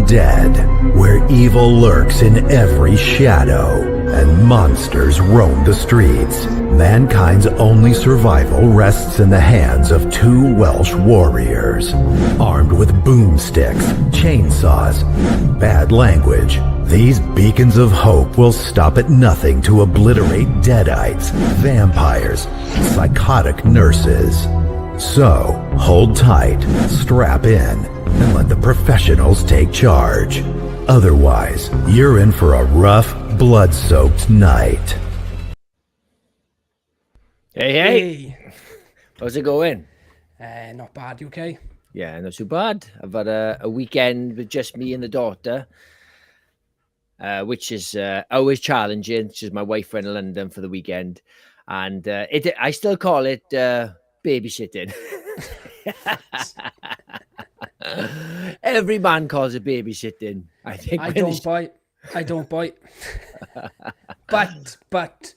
dead, where evil lurks in every shadow and monsters roam the streets. Mankind's only survival rests in the hands of two Welsh warriors. Armed with boomsticks, chainsaws, bad language, these beacons of hope will stop at nothing to obliterate deadites, vampires, psychotic nurses. So, hold tight, strap in, and let the professionals take charge. Otherwise, you're in for a rough, blood-soaked night. Hey. How's it going? Not bad, you okay? Yeah, not too bad. I've had a weekend with just me and the daughter, which is always challenging. She's my wife went to London for the weekend, and I still call it babysitting. Every man calls it babysitting. I think I don't bite. But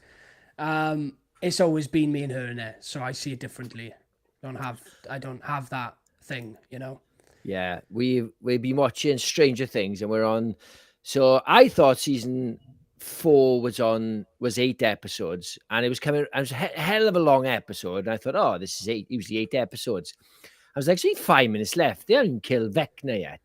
it's always been me and her in there, so I see it differently. I don't have that thing, you know. Yeah, we've been watching Stranger Things, and we're on. So I thought season 4 was 8 episodes, and it was a hell of a long episode. And I thought, oh, this is usually 8 episodes. I was like, so 5 minutes left. They haven't killed Vecna yet.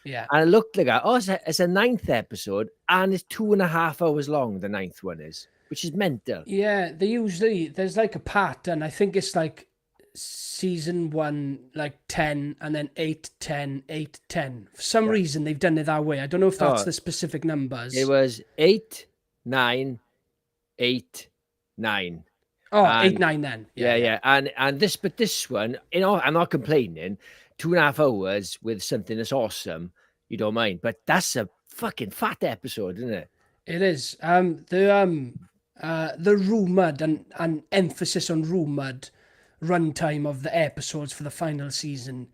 Yeah. And I looked like, it's a 9th episode, and it's 2.5 hours long. The 9th one is, which is mental. Yeah, there's like a pattern. I think it's like season 1, like 10, and then 8, 10, 8, 10. For some reason, they've done it that way. I don't know if that's the specific numbers. It was 8, 9, 8, 9. Oh, 8, 9 then. Yeah. And this one, I'm not complaining. 2.5 hours with something that's awesome. You don't mind, but that's a fucking fat episode, isn't it? It is. The rumored and emphasis on rumored runtime of the episodes for the final season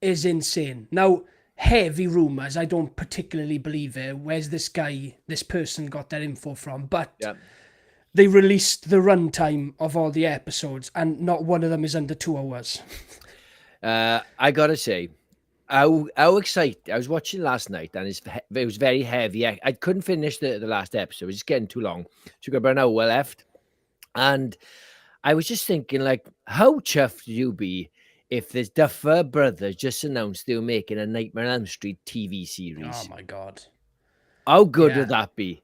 is insane. Now, heavy rumors, I don't particularly believe it. Where's this person got their info from? But they released the runtime of all the episodes, and not one of them is under 2 hours. I gotta say, how excited I was watching last night, and it was very heavy. I couldn't finish the last episode. It was just getting too long. So got about an hour left, and I was just thinking, like, how chuffed would you be if the Duffer Brothers just announced they were making a Nightmare on Elm Street TV series? Oh my god, how good would that be?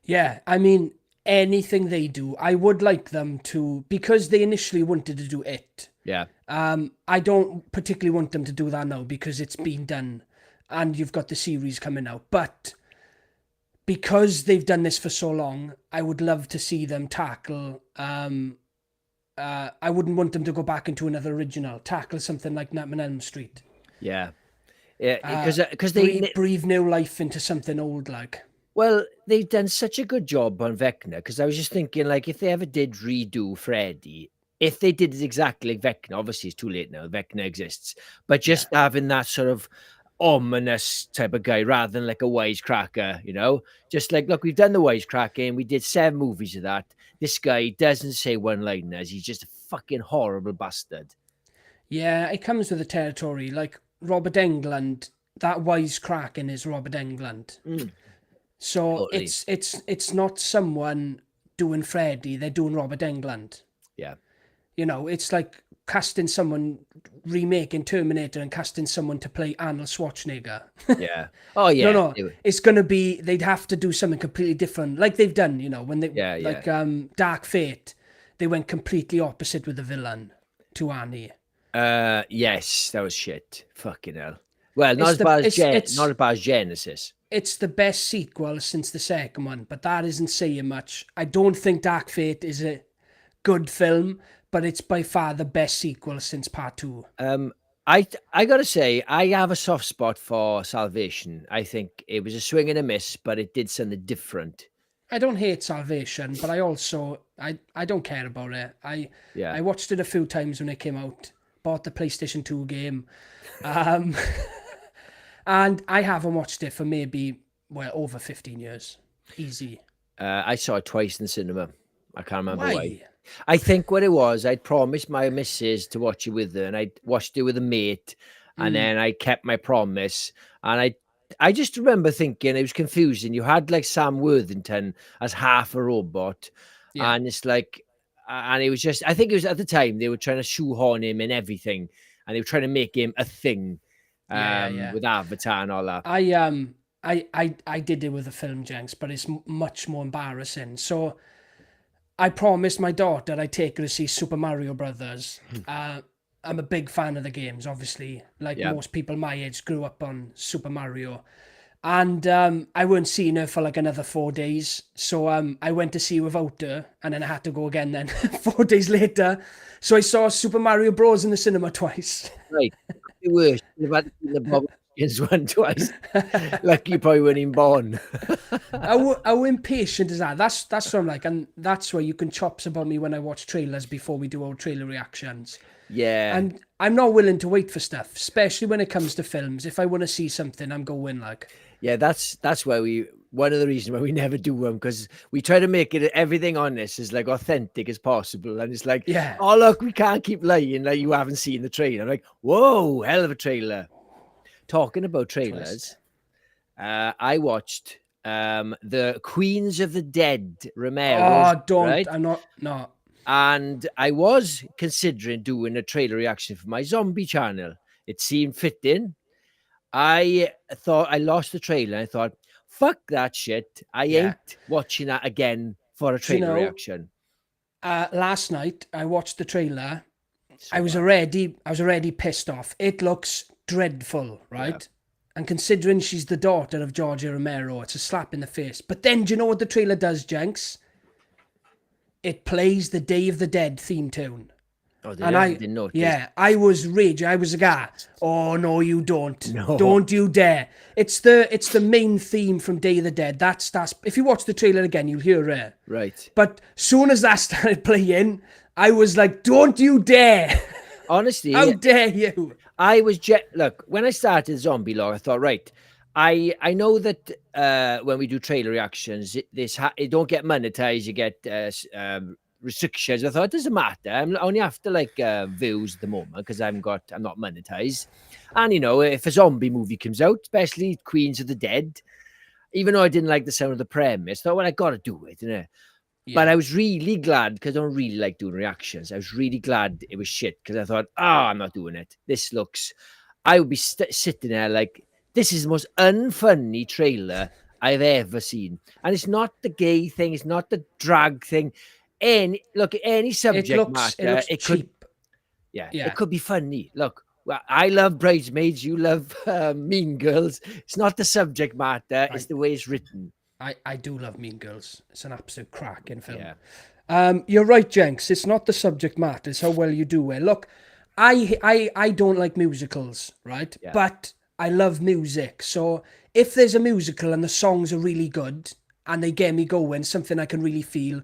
Yeah, I mean, anything they do, I would like them to, because they initially wanted to do it. Yeah. I don't particularly want them to do that now because it's been done and you've got the series coming out. But because they've done this for so long, I would love to see them tackle. I wouldn't want them to go back into another original, tackle something like Nightmare on Elm Street. Yeah. Yeah, because they breathe new life into something old, like. Well, they've done such a good job on Vecna, because I was just thinking, like, if they ever did redo Freddy, if they did it exactly like Vecna, obviously it's too late now, Vecna exists, but just having that sort of ominous type of guy rather than like a wisecracker, you know? Just like, look, we've done the wisecracking, we did 7 movies of that. This guy doesn't say one-liners, he's just a fucking horrible bastard. Yeah, it comes with the territory. Like, Robert Englund, that wisecracking is Robert Englund. So totally. It's not someone doing Freddy, they're doing Robert Englund. Yeah. You know, it's like casting someone, remaking Terminator and casting someone to play Arnold Schwarzenegger. Yeah. Oh, yeah. No, it's going to be, they'd have to do something completely different, like they've done, you know, when they, Dark Fate, they went completely opposite with the villain to Annie. Yes, that was shit. Fucking hell. Well, not as bad as Genesis. It's the best sequel since the second one, but that isn't saying much. I don't think Dark Fate is a good film, but it's by far the best sequel since part 2. I gotta say, I have a soft spot for Salvation. I think it was a swing and a miss, but it did something different. I don't hate Salvation, but I don't care about it. I watched it a few times when it came out. Bought the PlayStation 2 game. And I haven't watched it for maybe, over 15 years. Easy. I saw it twice in the cinema. I can't remember why. I think what it was, I'd promised my missus to watch it with her, and I watched it with a mate, and then I kept my promise, and I just remember thinking it was confusing. You had like Sam Worthington as half a robot, Yeah. and it's like, and it was just. I think it was at the time they were trying to shoehorn him in everything, and they were trying to make him a thing, Yeah. with Avatar and all that. I did it with the film, Jenks, but it's much more embarrassing. So I promised my daughter I'd take her to see Super Mario Brothers. I'm a big fan of the games, obviously. Like Yeah. most people my age grew up on Super Mario. And I weren't seeing her for like another 4 days. So I went to see her without her, and then I had to go again then 4 days later. So I saw Super Mario Bros. In the cinema twice. Right, the worst. You've had to see the Bob Hoskins one twice. Lucky you probably weren't even born. How impatient is that? That's what I'm like, and that's where you can chops about me when I watch trailers before we do our trailer reactions. Yeah. And I'm not willing to wait for stuff, especially when it comes to films. If I want to see something, I'm going like. Yeah, that's why one of the reasons why we never do them, because we try to make it everything on this is like authentic as possible, and it's like, Yeah. oh look, we can't keep lying like you haven't seen the trailer. I'm like, whoa, hell of a trailer. Talking about trailers, I watched the Queens of the Dead Romero. Oh, don't! Right? I'm not. No. And I was considering doing a trailer reaction for my zombie channel. It seemed fitting. I thought I lost the trailer. I thought, fuck that shit. I ain't watching that again for a trailer reaction. Last night I watched the trailer. I was already pissed off. It looks dreadful, right? Yeah. And considering she's the daughter of George Romero, it's a slap in the face. But then, do you know what the trailer does, Jenks? It plays the Day of the Dead theme tune. Oh, I didn't notice. Yeah, I was raging. I was a guy. Oh no, you don't. No. Don't you dare. It's the main theme from Day of the Dead. That's if you watch the trailer again, you'll hear it. Right. But soon as that started playing, I was like, don't you dare. Honestly, how dare you? I was look, when I started Zombie Log, I thought, right, I know that when we do trailer reactions, it don't get monetized, you get restrictions. I thought it doesn't matter. I'm only after like views at the moment because I'm not monetized. And you know, if a zombie movie comes out, especially Queens of the Dead, even though I didn't like the sound of the premise, I thought, well, I gotta do it, you know. Yeah. But I was really glad, because I don't really like doing reactions. I was really glad it was shit, because I thought, I'm not doing it. I would be sitting there like, this is the most unfunny trailer I've ever seen. And it's not the gay thing. It's not the drag thing. Any subject matter. It cheap. It could be funny. Look, well, I love Bridesmaids. You love Mean Girls. It's not the subject matter. It's the way it's written. I do love Mean Girls. It's an absolute cracking film. Yeah. You're right, Jenks. It's not the subject matter. It's how well you do it. Look, I don't like musicals, right? Yeah. But I love music. So if there's a musical and the songs are really good and they get me going, something I can really feel,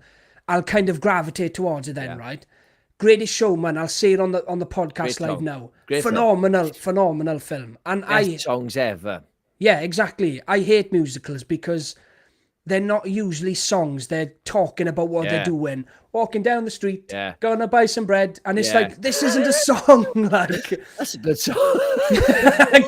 I'll kind of gravitate towards it then, right? Greatest Showman, I'll say it on the podcast live now. Phenomenal film. And Best songs ever. Yeah, exactly. I hate musicals because they're not usually songs. They're talking about what they're doing. Walking down the street, gonna buy some bread. And it's like, this isn't a song. Like, that's a good song.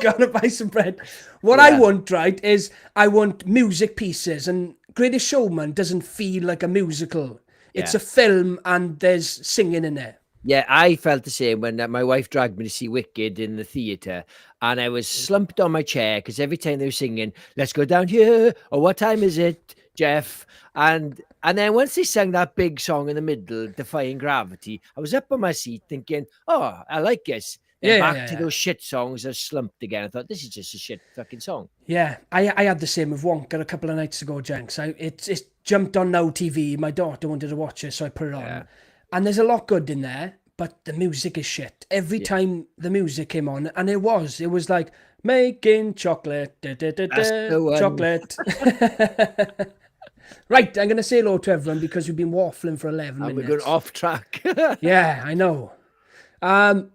Gonna buy some bread. What I want, right, is I want music pieces. And Greatest Showman doesn't feel like a musical. It's a film and there's singing in it. Yeah, I felt the same when my wife dragged me to see Wicked in the theatre, and I was slumped on my chair because every time they were singing, let's go down here, or what time is it, Jeff? And then once they sang that big song in the middle, Defying Gravity, I was up on my seat thinking, oh, I like this. Then back to those shit songs, I was slumped again. I thought, this is just a shit fucking song. Yeah, I had the same with Wonka a couple of nights ago, Jenks. It's jumped on Now TV. My daughter wanted to watch it, so I put it on. And there's a lot good in there, but the music is shit. Every time the music came on, and it was like, making chocolate, chocolate. Right, I'm going to say hello to everyone because we've been waffling for 11 minutes. And we're going off track. Yeah, I know.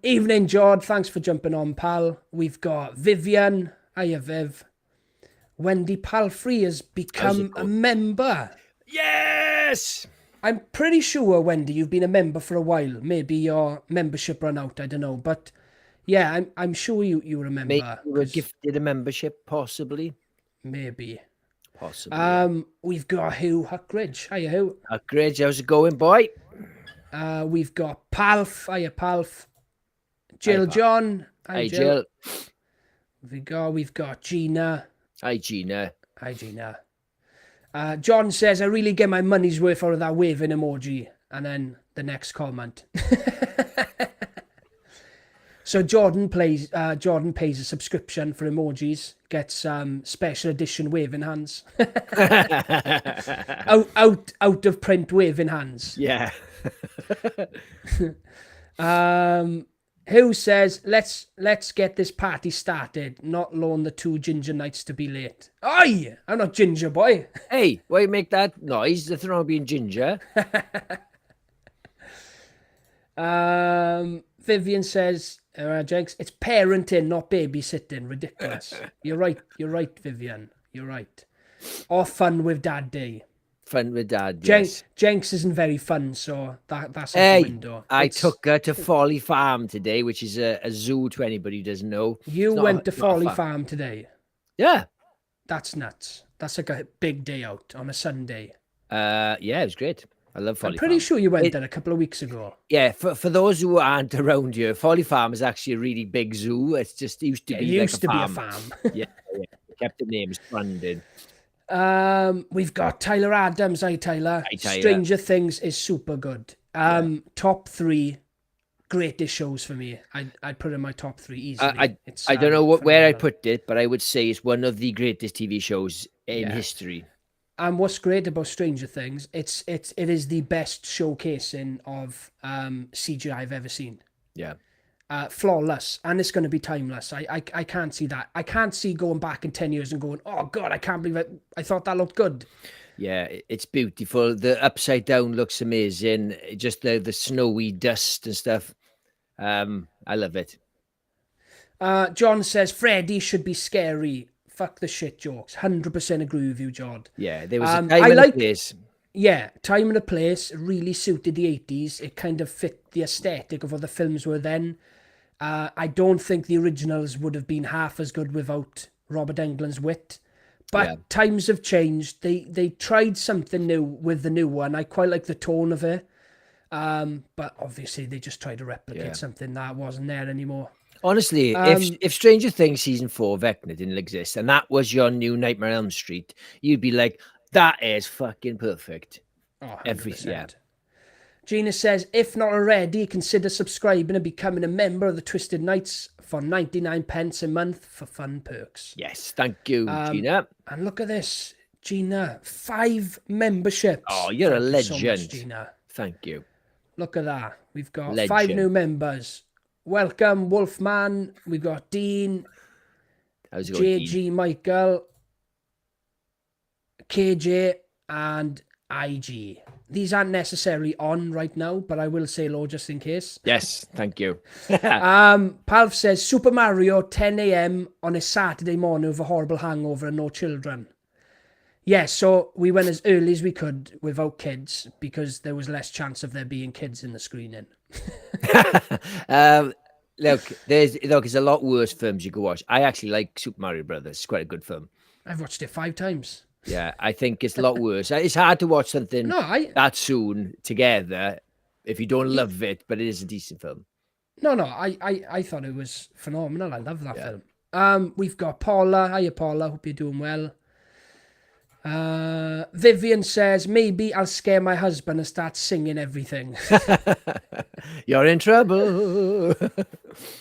Evening, Jord. Thanks for jumping on, pal. We've got Vivian. Hiya, Viv. Wendy Palfrey has become a member. Yes! I'm pretty sure, Wendy, you've been a member for a while. Maybe your membership ran out, I don't know. But Yeah, I'm sure you remember. Maybe you were 'cause gifted a membership, possibly. maybe. Possibly. Yeah. We've got Hugh Huckridge. Hiya, Hugh. Great, how's it going, boy? We've got Palf. Hiya, Palf. Hi, Jill Pal. John. Hi, Hi, Jill. Jill. We've got Gina. Hi, Gina. Hi, Gina. John says, I really get my money's worth out of that waving emoji. And then the next comment. So Jordan pays a subscription for emojis, gets special edition waving hands. out of print waving hands. Yeah. Who says, let's get this party started, not loan the 2 ginger knights to be late. Oi! I'm not ginger, boy. Hey, why you make that noise? Nothing wrong with being ginger. Vivian says, Jenks, it's parenting, not babysitting. Ridiculous. You're right, Vivian. You're right. Or fun with Dad Day. Fun with Dad, yes. Jenks isn't very fun, so that's out Hey, the window. I took her to Folly Farm today, which is a zoo to anybody who doesn't know. You went to Folly Farm today. Yeah. That's nuts. That's like a big day out on a Sunday. Yeah, it was great. I love Folly Farm. I'm pretty sure you went there a couple of weeks ago. Yeah, for those who aren't around here, Folly Farm is actually a really big zoo. It's just, it used to be like a farm. Yeah, they kept the names branded. We've got Tyler Adams. Hi, Tyler. Hi, Tyler. Stranger Things is super good. Top 3 greatest shows for me. I'd put it in my top 3 easily. I don't know where I put it, but I would say it's one of the greatest TV shows in history. And what's great about Stranger Things, it is the best showcasing of CGI I've ever seen. Yeah. Flawless, and it's going to be timeless. I can't see that. I can't see going back in 10 years and going, oh God, I can't believe it. I thought that looked good. Yeah, it's beautiful. The upside down looks amazing. Just the snowy dust and stuff. I love it. John says Freddy should be scary. Fuck the shit jokes. 100% agree with you, John. Yeah, there was a time and a place. Yeah, time and a place really suited the 80s. It kind of fit the aesthetic of what the films were then. I don't think the originals would have been half as good without Robert Englund's wit. But times have changed. They tried something new with the new one. I quite like the tone of it. But obviously they just tried to replicate something that wasn't there anymore. Honestly, if Stranger Things season 4 Vecna didn't exist and that was your new Nightmare on Elm Street, you'd be like, that is fucking perfect. Oh, 100%. Gina says, if not already, consider subscribing and becoming a member of the Twisted Knights for 99 pence a month for fun perks. Yes, thank you, Gina. And look at this, Gina, 5 memberships. Oh, you're a legend. So much, Gina. Thank you. Look at that. We've got 5 new members. Welcome, Wolfman. We've got Dean, JG, Michael, KJ, and IG. These aren't necessarily on right now, but I will say hello just in case. Yes, thank you. Palf says Super Mario 10 a.m. on a Saturday morning with a horrible hangover and no children. Yes, so we went as early as we could without kids because there was less chance of there being kids in the screening. Look, there's a lot worse films you could watch. I actually like Super Mario Brothers. It's quite a good film. I've watched it 5 times. Yeah, I think it's a lot worse. It's hard to watch something that soon together if you don't love it, but it is a decent film. No, I thought it was phenomenal. I love that film. We've got Paula. Hiya, Paula. Hope you're doing well. Vivian says, maybe I'll scare my husband and start singing everything. You're in trouble.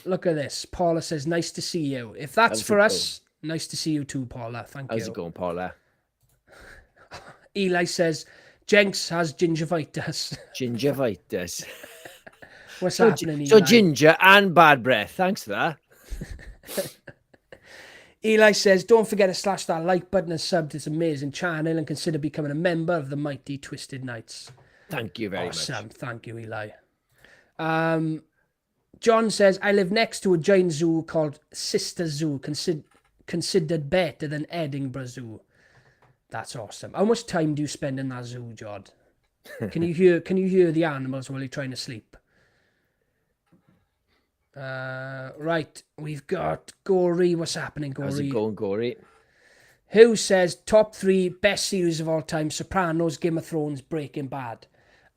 Look at this. Paula says, nice to see you. If that's for us, nice to see you too, Paula. Thank you. How's it going, Paula? Eli says, Jenks has gingivitis. Gingivitis. What's happening, Eli? So ginger and bad breath. Thanks for that. Eli says, don't forget to slash that like button and sub to this amazing channel and consider becoming a member of the mighty Twisted Knights. Thank you very much. Awesome. Thank you, Eli. John says, I live next to a giant zoo called Sister Zoo, considered better than Edinburgh Zoo. That's awesome. How much time do you spend in that zoo, Jod? Can you hear the animals while you're trying to sleep? Right, we've got Gory. What's happening, How's it Gory? going, Gory? Who says top 3 best series of all time? Sopranos, Game of Thrones, Breaking Bad.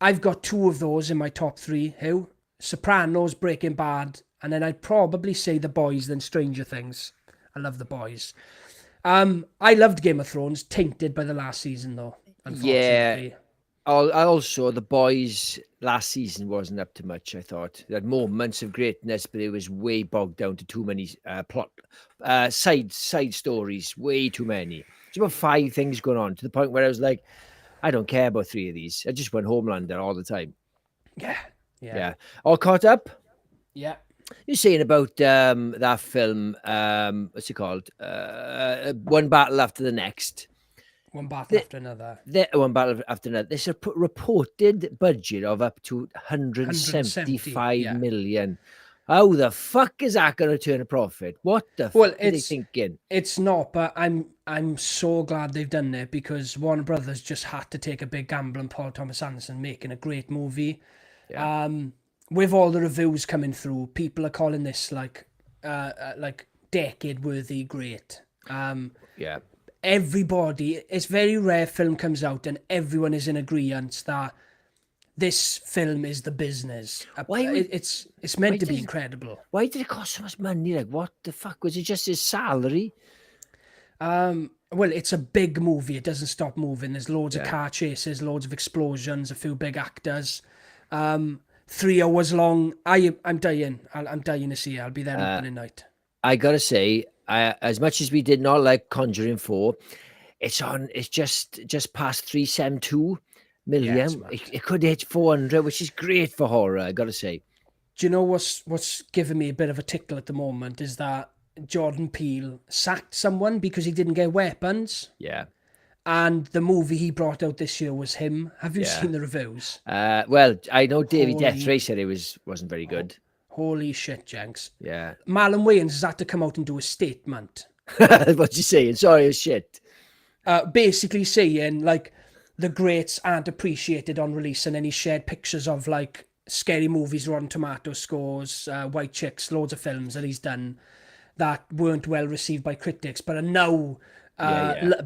I've got 2 of those in my top 3. Who? Sopranos, Breaking Bad, and then I'd probably say The Boys, then Stranger Things. I love The Boys. I loved Game of Thrones, tainted by the last season though, Yeah. unfortunately. Also, The Boys last season wasn't up to much, I thought. They had moments of greatness, but it was way bogged down to too many side stories, way too many. There's about 5 things going on to the point where I was like, I don't care about 3 of these. I just want Homelander all the time. Yeah. Yeah. All caught up? Yeah. You're saying about that film, what's it called? One Battle After the Next. One battle after another. One battle after another. There's a reported budget of up to 175 yeah. million. How the fuck is that going to turn a profit? What the Well, fuck are they thinking? It's not, but I'm so glad they've done it because Warner Brothers just had to take a big gamble on Paul Thomas Anderson making a great movie. Yeah. With all the reviews coming through, people are calling this like decade worthy great. Yeah. Everybody, it's very rare film comes out and everyone is in agreement that this film is the business. It's meant to be incredible. Why did it cost so much money? Like, what the fuck? Was it just his salary? Well, it's a big movie. It doesn't stop moving. There's loads of car chases, loads of explosions, a few big actors. 3 hours long. I'm dying. I'm dying to see it. I'll be there opening night. I gotta say, as much as we did not like Conjuring 4, it's just past 372 million. It could hit 400, which is great for horror, I gotta say. Do you know what's giving me a bit of a tickle at the moment is that Jordan Peele sacked someone because he didn't get weapons. Yeah. And the movie he brought out this year was him. Have you seen the reviews? Well, I know David Death Ray said it wasn't very good. Holy shit, Jenks. Yeah. Marlon Wayans has had to come out and do a statement. What's he saying? Sorry, shit. Basically saying, like, the greats aren't appreciated on release, and then he shared pictures of, like, Scary Movies, Rotten Tomato scores, White Chicks, loads of films that he's done that weren't well received by critics, but are now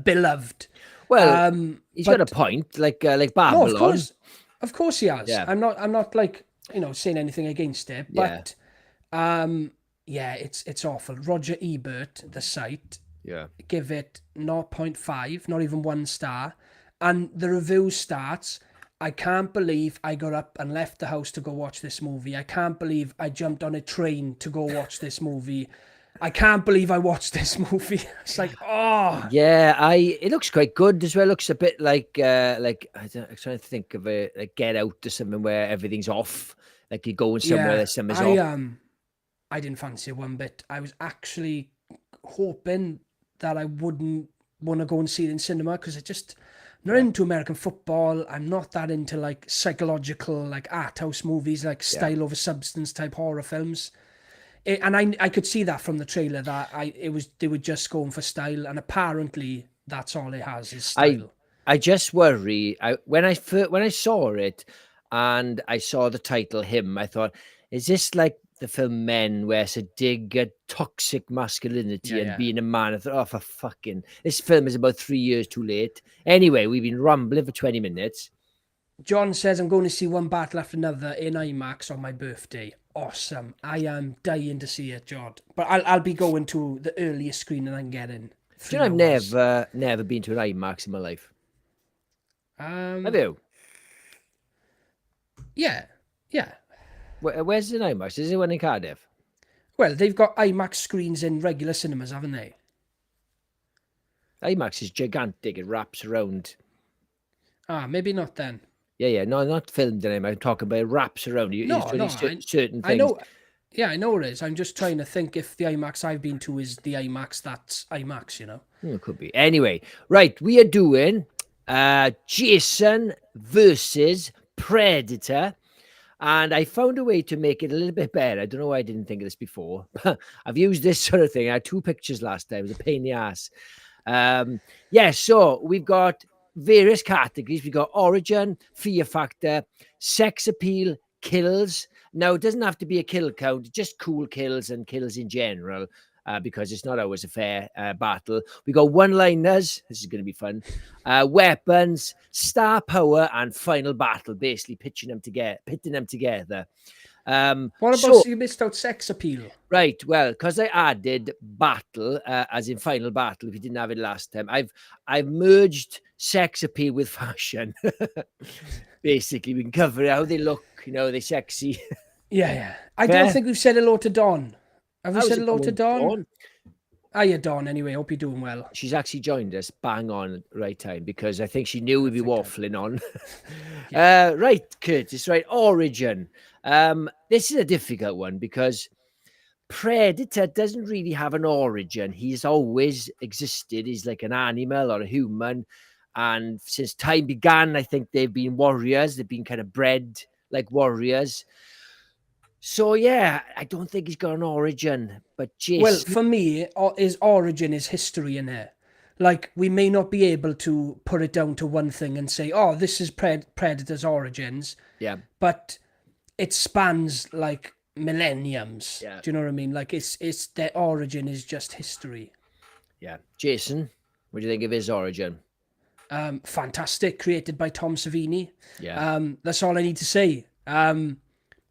beloved. Well, he's got a point, like Babylon. No, of course he has. Yeah. I'm not like, saying anything against it, but it's awful. Roger Ebert, the site, give it 0.5, not even 1 star, and the review starts, I can't believe I got up and left the house to go watch this movie. I can't believe I jumped on a train to go watch this movie. I can't believe I watched this movie. It's like, oh. Yeah, it looks quite good as well. It looks a bit like I'm trying to think of a like Get Out or something where everything's off. Like you're going somewhere that something's off. I didn't fancy it one bit. I was actually hoping that I wouldn't want to go and see it in cinema because I'm not into American football. I'm not that into like psychological, like art house movies, like style over substance type horror films. And I could see that from the trailer that they were just going for style, and apparently that's all it has is style. I just worry. When I saw it and I saw the title Him, I thought, is this like the film Men, where it's a dig at toxic masculinity and being a man? I thought, oh, for fucking, this film is about 3 years too late. Anyway, we've been rambling for 20 minutes. John says I'm going to see One Battle After Another in IMAX on my birthday. Awesome. I am dying to see it, Jod. But I'll be going to the earliest screening I can get in. Do you know, I've never been to an IMAX in my life. Have you? Yeah. Where's an IMAX? Is there one in Cardiff? Well, they've got IMAX screens in regular cinemas, haven't they? IMAX is gigantic. It wraps around. Maybe not then. Yeah. No, not filmed in IMAX. I'm talking about it wraps around. Certain things. I know. Yeah, I know it is. I'm just trying to think if the IMAX I've been to is the IMAX that's IMAX, It could be. Anyway, right. We are doing Jason versus Predator. And I found a way to make it a little bit better. I don't know why I didn't think of this before. I've used this sort of thing. I had 2 pictures last time. It was a pain in the ass. So we've got various categories. We've got origin, fear factor, sex appeal, kills. Now, it doesn't have to be a kill count, just cool kills and kills in general, because it's not always a fair battle. We got one-liners. This is going to be fun. Weapons, star power, and final battle, basically pitting them together. What about so you missed out sex appeal? Right. Well, because I added battle, as in final battle, if you didn't have it last time, I've merged sex appeal with fashion. Basically, we can cover it, how they look, they're sexy. Yeah. I don't think we've said hello to Dawn. Have we How's said it hello to going, Dawn? Hiya, Dawn, anyway. Hope you're doing well. She's actually joined us bang on at the right time because I think she knew we'd be waffling on. Right, Curtis, right. Origin. This is a difficult one because Predator doesn't really have an origin. He's always existed. He's like an animal or a human. And since time began, I think they've been warriors. They've been kind of bred like warriors. So, yeah, I don't think he's got an origin. But Jason... Well, for me, his origin is history in there. Like, we may not be able to put it down to one thing and say, oh, this is Predator's origins. Yeah. But it spans, like, millenniums. Yeah. Do you know what I mean? Like, it's their origin is just history. Yeah. Jason, what do you think of his origin? Fantastic, created by Tom Savini. Yeah. That's all I need to say.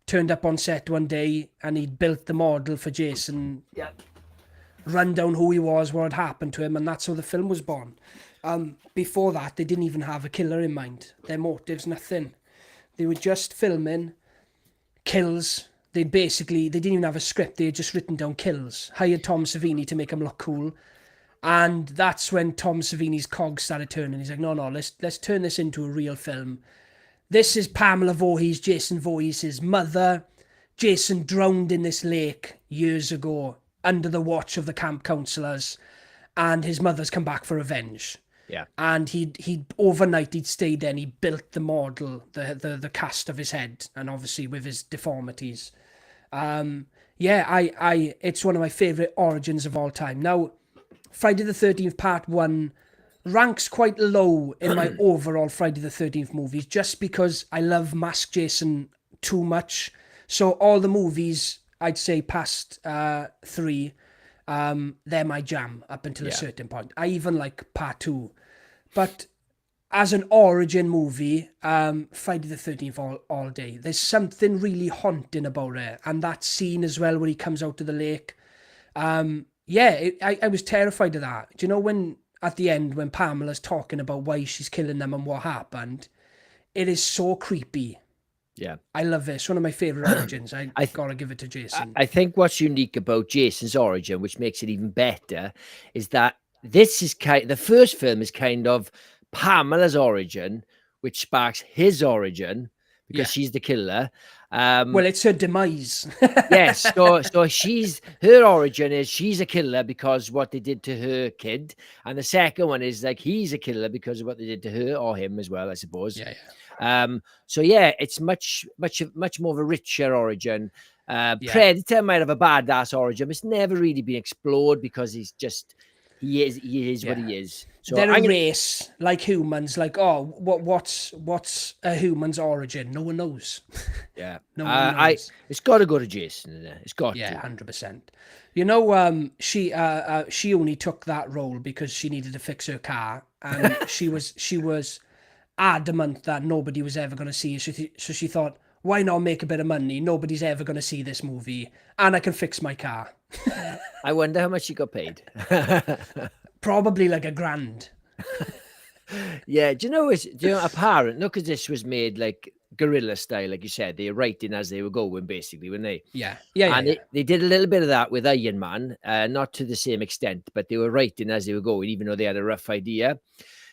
Turned up on set one day and he'd built the model for Jason. Yeah. Run down who he was, what had happened to him, and that's how the film was born. Before that, they didn't even have a killer in mind. Their motives, nothing. They were just filming kills. They didn't even have a script. They had just written down kills. Hired Tom Savini to make him look cool. And that's when Tom Savini's cogs started turning. He's like, no, let's turn this into a real film. This is Pamela Voorhees, Jason Voorhees' mother. Jason drowned in this lake years ago under the watch of the camp counselors, and his mother's come back for revenge. Yeah. And he'd overnight he'd stayed there and he built the model, the cast of his head, and obviously with his deformities. It's one of my favourite origins of all time. Now, Friday the 13th Part 1 ranks quite low in my overall Friday the 13th movies just because I love Mask Jason too much. So all the movies, I'd say past 3, they're my jam up until a certain point. I even like Part 2. But as an origin movie, Friday the 13th all day. There's something really haunting about it. And that scene as well where he comes out of the lake. I was terrified of that. Do you know when... At the end, when Pamela's talking about why she's killing them and what happened, it is so creepy. Yeah. I love it. It's one of my favourite origins. I've got to give it to Jason. I think what's unique about Jason's origin, which makes it even better, is that this is the first film is kind of Pamela's origin, which sparks his origin because she's the killer. Well, it's her demise. Yes, so her origin is she's a killer because what they did to her kid, and the second one is like he's a killer because of what they did to her or him as well, I suppose. It's much more of a richer origin. Predator might have a badass origin, but it's never really been explored because he is what he is. So they're a race like humans. Like, what's a human's origin? No one knows. Yeah, no one knows. It's got to go to Jason. Isn't it? It's got to. 100%. You know, she only took that role because she needed to fix her car, and she was adamant that nobody was ever going to see it. So she thought, why not make a bit of money? Nobody's ever going to see this movie, and I can fix my car. I wonder how much she got paid. Probably like $1,000. Yeah, do you know apparent? No, because this was made like guerrilla style, like you said. They were writing as they were going, basically, weren't they? Yeah. They did a little bit of that with Iron Man, not to the same extent, but they were writing as they were going, even though they had a rough idea.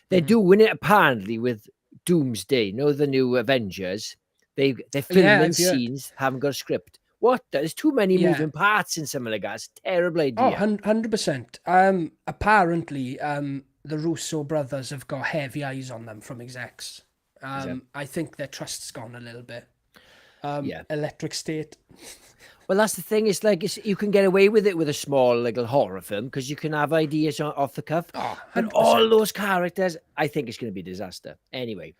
They're doing it apparently with Doomsday. The new Avengers. They're filming scenes, haven't got a script. What? There's too many moving parts in something like that. It's a terrible idea. 100%. Apparently, the Russo brothers have got heavy eyes on them from execs. I think their trust's gone a little bit. Electric State. Well, that's the thing. It's like you can get away with it with a small little horror film because you can have ideas off the cuff. And all those characters, I think it's going to be a disaster. Anyway,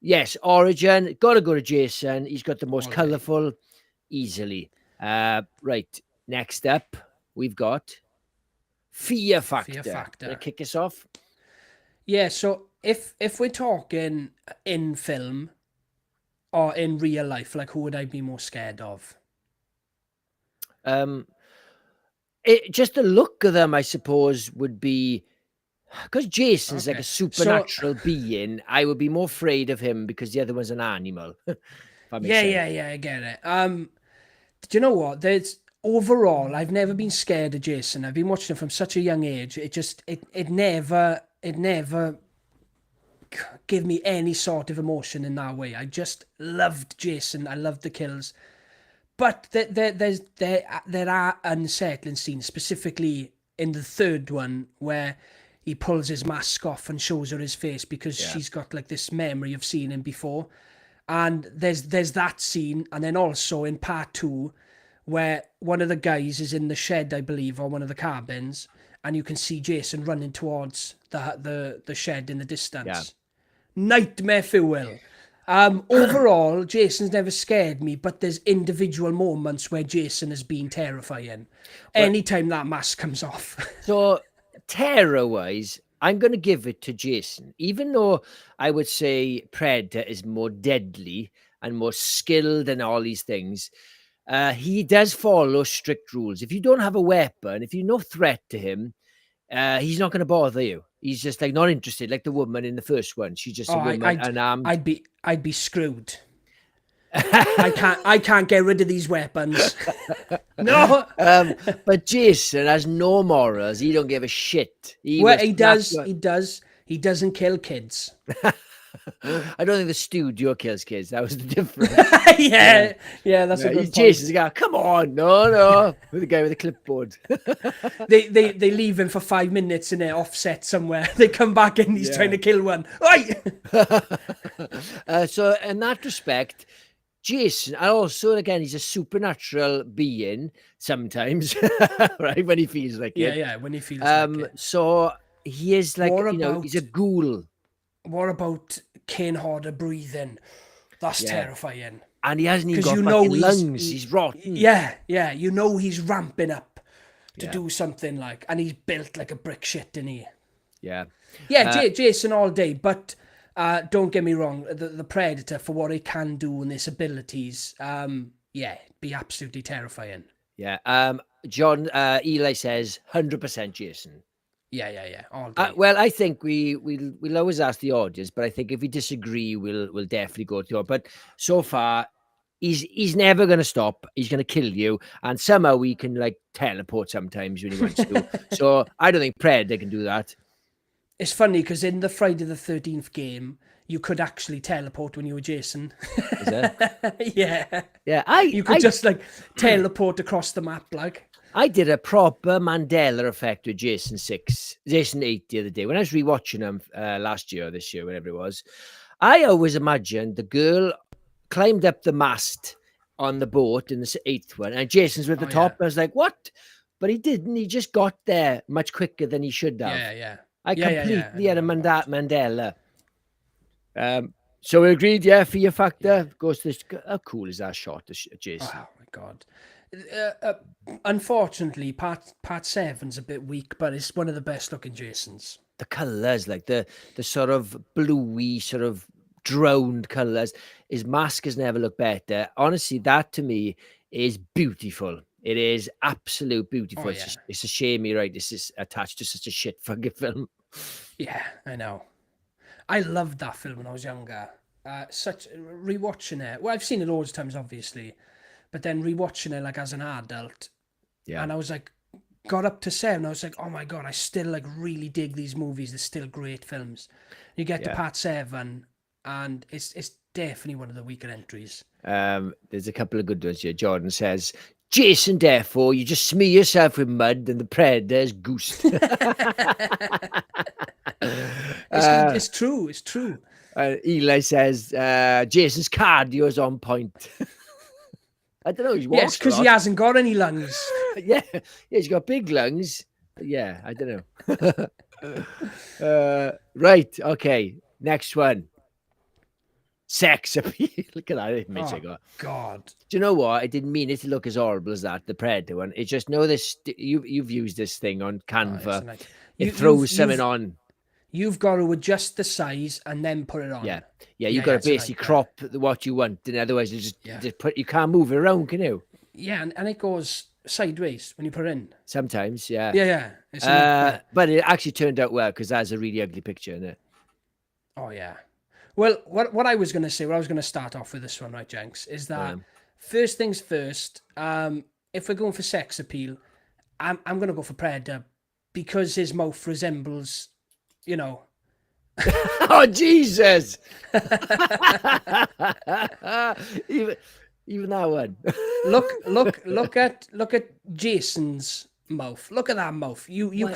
Yes, origin. Got to go to Jason. He's got the most All day. colourful, easily. Right. Next up, we've got Fear Factor. Fear Factor. Gonna kick us off. Yeah, so if we're talking in film or in real life, like who would I be more scared of? Just the look of them, I suppose, would be because Jason's like Okay. a supernatural being. I would be more afraid of him because the other one's an animal. If that makes sense. Yeah, I get it. Do you know what? There's overall, I've never been scared of Jason. I've been watching him from such a young age. It never gave me any sort of emotion in that way. I just loved Jason. I loved the kills. But there are unsettling scenes, specifically in the third one, where he pulls his mask off and shows her his face because she's got like this memory of seeing him before. And there's that scene, and then also in part 2, where one of the guys is in the shed, I believe, or one of the cabins, and you can see Jason running towards the shed in the distance. Yeah. Nightmare fuel. Overall, Jason's never scared me, but there's individual moments where Jason has been terrifying. Anytime that mask comes off. So, terror-wise, I'm going to give it to Jason, even though I would say Predator is more deadly and more skilled and all these things. He does follow strict rules. If you don't have a weapon, if you're no threat to him, he's not going to bother you. He's just like not interested, like the woman in the first one. She's just a woman unarmed. I'd be screwed. I can't get rid of these weapons. No. But Jason has no morals. He don't give a shit. He doesn't kill kids. I don't think the studio kills kids. That was the difference. yeah, that's a good point. Jason's guy. Come on, no, with the guy with the clipboard. they leave him for 5 minutes in an offset somewhere. They come back and he's trying to kill one. Oi! So in that respect, Jason, and also again, he's a supernatural being sometimes, right? When he feels like it. Yeah, when he feels like it. So he is like, he's a ghoul. What about Kane Hodder breathing? That's terrifying. And he hasn't even got fucking lungs. He's rotten. Yeah. You know he's ramping up to do something like, and he's built like a brick shit, isn't he? Yeah. Jason all day, but don't get me wrong, the Predator, for what he can do and his abilities, be absolutely terrifying. Yeah. John, Eli says 100% Jason. Yeah. All day. Well, I think we'll always ask the audience, but I think if we disagree, we'll definitely go to the audience. But so far, he's never going to stop. He's going to kill you, and somehow he can like teleport sometimes when he wants to. So I don't think Predator can do that. It's funny because in the Friday the 13th game, you could actually teleport when you were Jason. Is it? Yeah. You could just like teleport across the map, like. I did a proper Mandela effect with Jason 8 the other day. When I was rewatching him this year, whatever it was, I always imagined the girl climbed up the mast on the boat in the 8th one, and Jason's at the top. I was like, what? But he didn't. He just got there much quicker than he should have. Yeah. I completely had a Mandela. So we agreed, Fear Factor goes to this. How cool is that shot, Jason? Oh, my God. Unfortunately, part 7's a bit weak, but it's one of the best looking Jasons. The colours, like the sort of bluey, sort of droned colours. His mask has never looked better. Honestly, that to me is beautiful. It is absolute beautiful. It's a shame you're right. This is attached to such a shit fucking film. Yeah, I know. I loved that film when I was younger. Rewatching it. Well, I've seen it loads of times, obviously. But then rewatching it like as an adult, and I was like, got up to 7. I was like, oh my God, I still like really dig these movies. They're still great films. You get to part 7, and it's definitely one of the weaker entries. There's a couple of good ones here. Jordan says, Jason, therefore, you just smear yourself with mud, and the Predator's goosed. It's true. It's true. Eli says, Jason's cardio is on point. I don't know. Yes, because he hasn't got any lungs. yeah, he's got big lungs. Yeah, I don't know. Right. Okay. Next one. sex appeal. Look at that image I Oh, got. God. Do you know what? I didn't mean it to look as horrible as that, the Predator one. It's just, know this, you've used this thing on Oh, Canva. it's like, It throws something on. You've got to adjust the size and then put it on. Yeah. Yeah, you've got to it's a basically nightmare. crop what you want. And otherwise, you just Yeah. put, you can't move it around, can you? Yeah, and it goes sideways when you put it in. Sometimes, yeah. Yeah. It's a nightmare. But it actually turned out well because that's a really ugly picture, isn't it? Oh, yeah. Well, what I was going to say, what I was going to start off with this one, right, Jenks, is that first things first, if we're going for sex appeal, I'm going to go for Predator because his mouth resembles, you know. Oh, Jesus! even that one. Look at Jason's mouth. Look at that mouth. You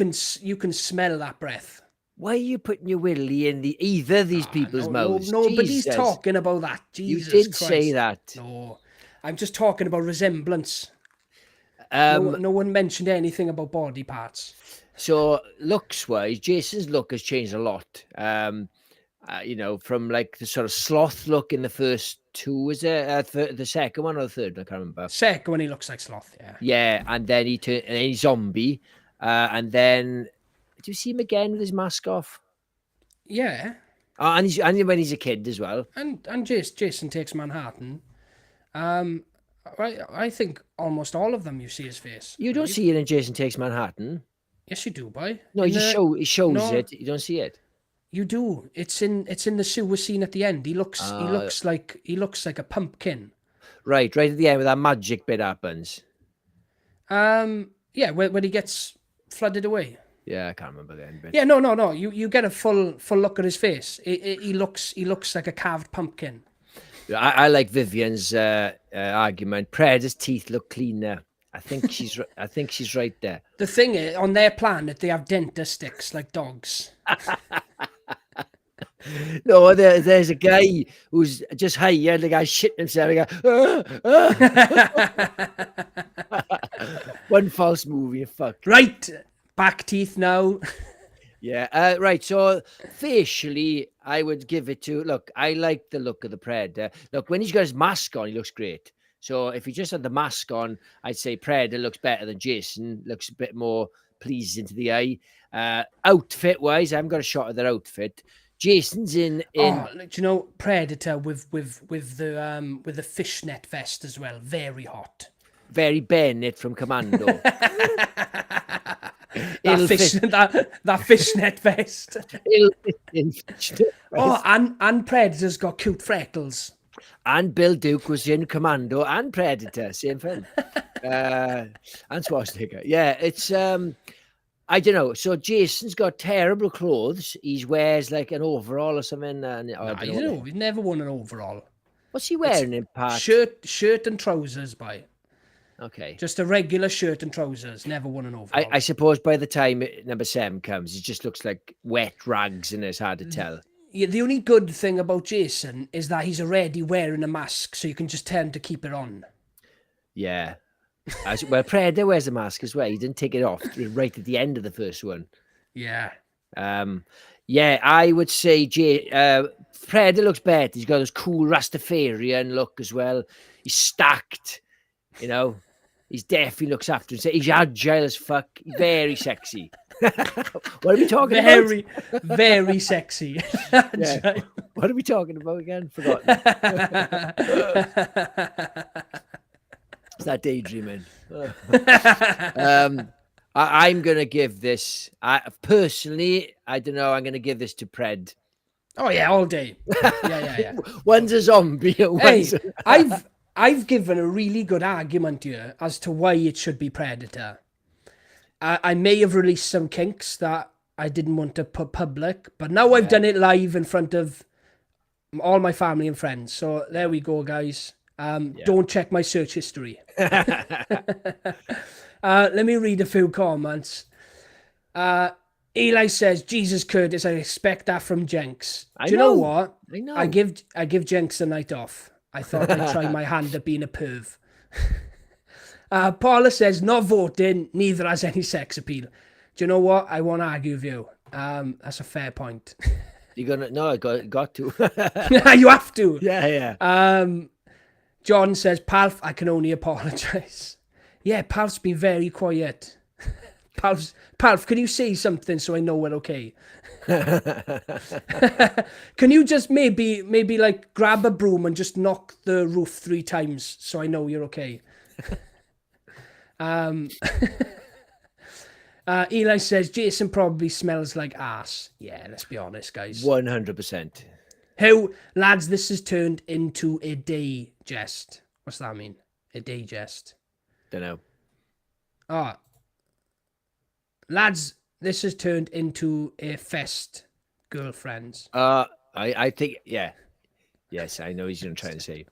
can smell that breath. Why are you putting your willy in either of these people's mouths? Nobody's Jesus. talking about that. Jesus You did Christ. say that. No, I'm just talking about resemblance. No one mentioned anything about body parts. So looks-wise, Jason's look has changed a lot. You know, from like the sort of sloth look in the first two, is it the second one or the third? I can't remember. Second when he looks like sloth, yeah. Yeah, and then he turned, and then he's zombie, and then do you see him again with his mask off? Yeah. And when he's a kid as well. And Jason Takes Manhattan. I think almost all of them you see his face. You don't see it in Jason Takes Manhattan. Yes, you do, boy. No, he shows it. You don't see it. You do. It's in the sewer scene at the end. He looks like a pumpkin. Right at the end where that magic bit happens. Yeah, when he gets flooded away. Yeah, I can't remember the end bit. Yeah, no. You get a full look at his face. He looks like a carved pumpkin. I like Vivian's argument. Predator's teeth look cleaner. I think she's right there. The thing is, on their planet, they have dentist sticks like dogs. No, there's a guy who's just hired. The guy shitting himself. One false move, you fuck. Right, back teeth now. Yeah, right. So facially, I would give it to. Look, I like the look of the Predator. Look, when he's got his mask on, he looks great. So if he just had the mask on, I'd say Predator looks better than Jason. Looks a bit more pleasing to the eye. Outfit wise, I haven't got a shot of their outfit. Jason's in. Oh, do you know Predator with the fishnet vest as well? Very hot. Very Bennett from Commando. that fishnet vest. Oh, and Predator's got cute freckles. And Bill Duke was in Commando and Predator, same film. And Schwarzenegger. Yeah, it's I don't know. So Jason's got terrible clothes. He wears like an overall or something. He's never worn an overall. What's he wearing in part? Shirt and trousers, by. Okay. Just a regular shirt and trousers. Never worn an overall. I suppose by the time number 7 comes, he just looks like wet rags and it's hard to tell. Yeah, the only good thing about Jason is that he's already wearing a mask, so you can just tell him to keep it on. Yeah. Well, Predator wears a mask as well. He didn't take it off right at the end of the first one. Yeah. Yeah, I would say Predator looks better. He's got this cool Rastafarian look as well. He's stacked, you know. He's definitely looks after himself. He's agile as fuck. Very sexy. What are we talking about? Very sexy. Yeah. What are we talking about again? Forgotten. It's that daydreaming. I'm going to give this, personally, I don't know, I'm going to give this to Pred. Oh, yeah, all day. Yeah. One's a zombie. Hey, I've given a really good argument here as to why it should be Predator. I may have released some kinks that I didn't want to put public, but now I've done it live in front of all my family and friends. So there we go, guys. Don't check my search history. Let me read a few comments. Eli says, Jesus Curtis, I expect that from Jenks. Do you know what? I know. I give Jenks a night off. I thought I'd try my hand at being a perv. Paula says, not voting, neither has any sex appeal. Do you know what? I won't argue with you. That's a fair point. You're gonna no, I got to. You have to. Yeah. John says, Palf, I can only apologise. Yeah, Palf's been very quiet. Palf, can you say something so I know we're okay? Can you just maybe like grab a broom and just knock the roof 3 times so I know you're okay? Eli says, Jason probably smells like ass. Yeah, let's be honest, guys. 100%. How, lads, this has turned into a digest. What's that mean? A digest. Don't know. Lads, this has turned into a fest, girlfriends. I think, yeah. Yes, I know he's going to try and say.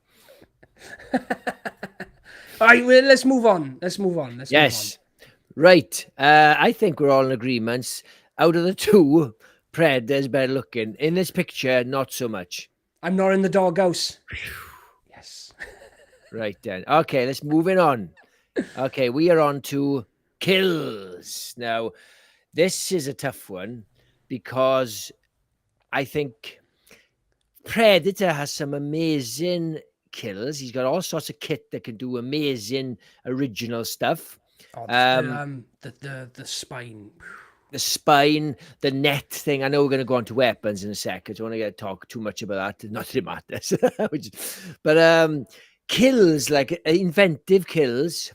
All right, well, let's move on. Yes. Right. I think we're all in agreement. Out of the 2, Predator's better looking. In this picture, not so much. I'm not in the doghouse. Yes. Right then. Okay, let's moving on. Okay, we are on to kills. Now, this is a tough one because I think Predator has some amazing kills. He's got all sorts of kit that can do amazing original stuff. The spine. The spine, the net thing. I know we're going to go on to weapons in a second. I don't want to talk too much about that. Not that it matters. But kills, like inventive kills,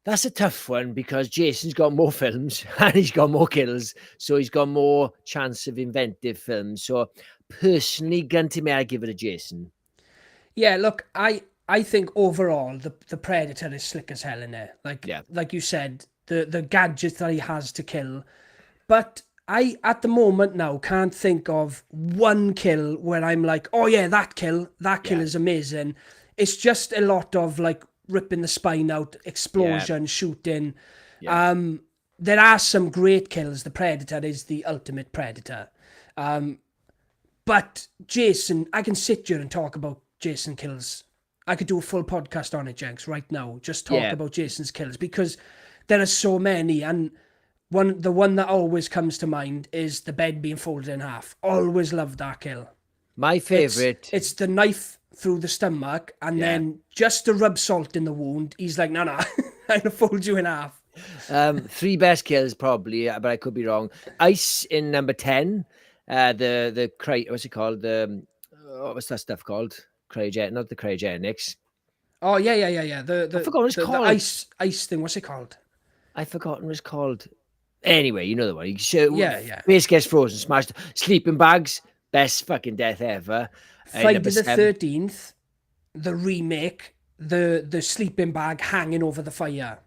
that's a tough one because Jason's got more films and he's got more kills. So he's got more chance of inventive films. So personally, granted me, I give it a Jason. Yeah, look, I think overall the Predator is slick as hell in there. Like you said, the gadgets that he has to kill. But I, at the moment now, can't think of one kill where I'm like, oh yeah, that kill is amazing. It's just a lot of like ripping the spine out, explosion, shooting. Yeah. There are some great kills. The Predator is the ultimate predator. But Jason, I can sit here and talk about Jason kills. I could do a full podcast on it, Jenks, right now. Just talk about Jason's kills because there are so many. And the one that always comes to mind is the bed being folded in half. Always loved that kill. My favorite. It's the knife through the stomach and then just to rub salt in the wound. He's like, no, I'm going to fold you in half. 3 best kills probably, but I could be wrong. Ice in number 10. The what's it called? What's that stuff called? Not the cryogenics. Oh yeah. I forgot what it's called. The ice thing. What's it called? I've forgotten what it's called. Anyway, you know the one. Face gets frozen, smashed. Sleeping bags, best fucking death ever. Friday the 13th, the remake, the sleeping bag hanging over the fire.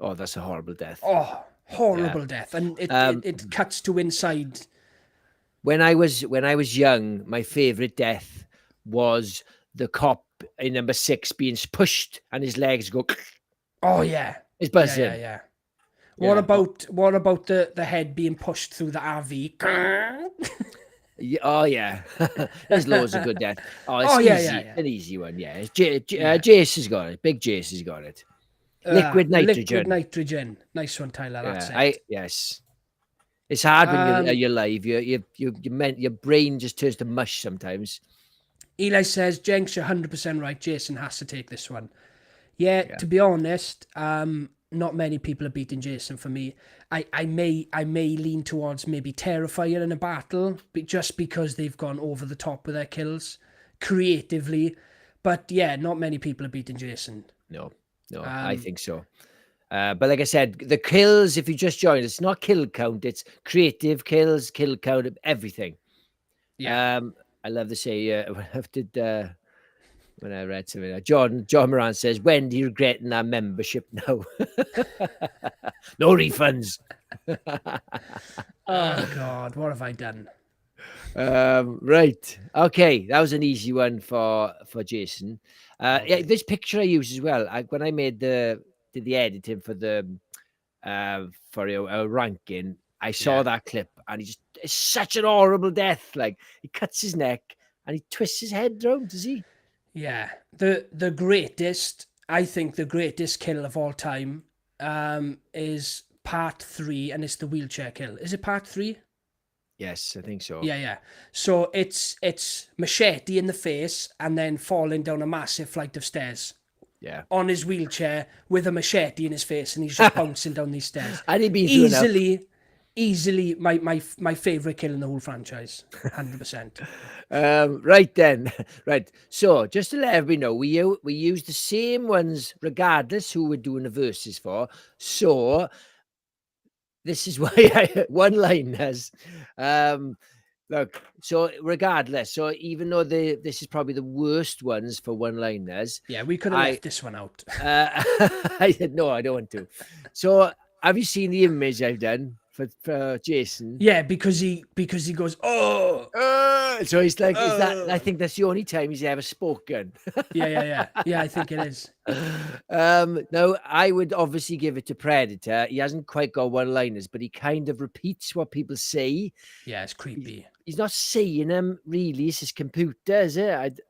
Oh, that's a horrible death. Oh, horrible death, and it cuts to inside. When I was young, my favorite death was the cop in number 6 being pushed and his legs go. Oh yeah, it's buzzing. Yeah. What about the head being pushed through the RV? Oh yeah, there's loads of good death. Oh, it's easy. An easy one. Yeah, Jace has got it. Big Jace has got it. Liquid nitrogen. Nice one, Tyler. That's it. Yes. It's hard when you're live. Your brain just turns to mush sometimes. Eli says, Jenks, you're 100% right. Jason has to take this one. Yeah, to be honest, not many people are beating Jason for me. I may lean towards maybe Terrifier in a battle, but just because they've gone over the top with their kills creatively. But yeah, not many people are beating Jason. No, I think so. But like I said, the kills, if you just joined, it's not kill count, it's creative kills, kill count, everything. Yeah. I love to say, when I read something, John Moran says, when do you regret that membership now? No refunds. Oh, God, what have I done? Right. Okay, that was an easy one for Jason. Yeah, this picture I use as well. When I did the editing for our ranking, I saw that clip, and it's such an horrible death. Like, he cuts his neck and he twists his head around, does he? Yeah. The greatest, I think the greatest kill of all time is part 3, and it's the wheelchair kill. Is it part 3? Yes, I think so. Yeah. So it's machete in the face and then falling down a massive flight of stairs Yeah. on his wheelchair with a machete in his face, and he's just bouncing down these stairs. And he'd been through enough. Easily my favorite kill in the whole franchise. 100%. Right then. Right. So just to let everybody know, we use the same ones regardless who we're doing the verses for. So this is why one-liners. Look, so regardless, so even though this is probably the worst ones for one-liners, Yeah, we could have I left this one out. I said no, I don't want to. So have you seen the image I've done for Jason? Yeah, because he goes, oh, So he's like, is that? I think that's the only time he's ever spoken. yeah. I think it is. Now I would obviously give it to Predator. He hasn't quite got one-liners, but he kind of repeats what people say. Yeah, it's creepy. He's not saying them really. It's his computer, is it?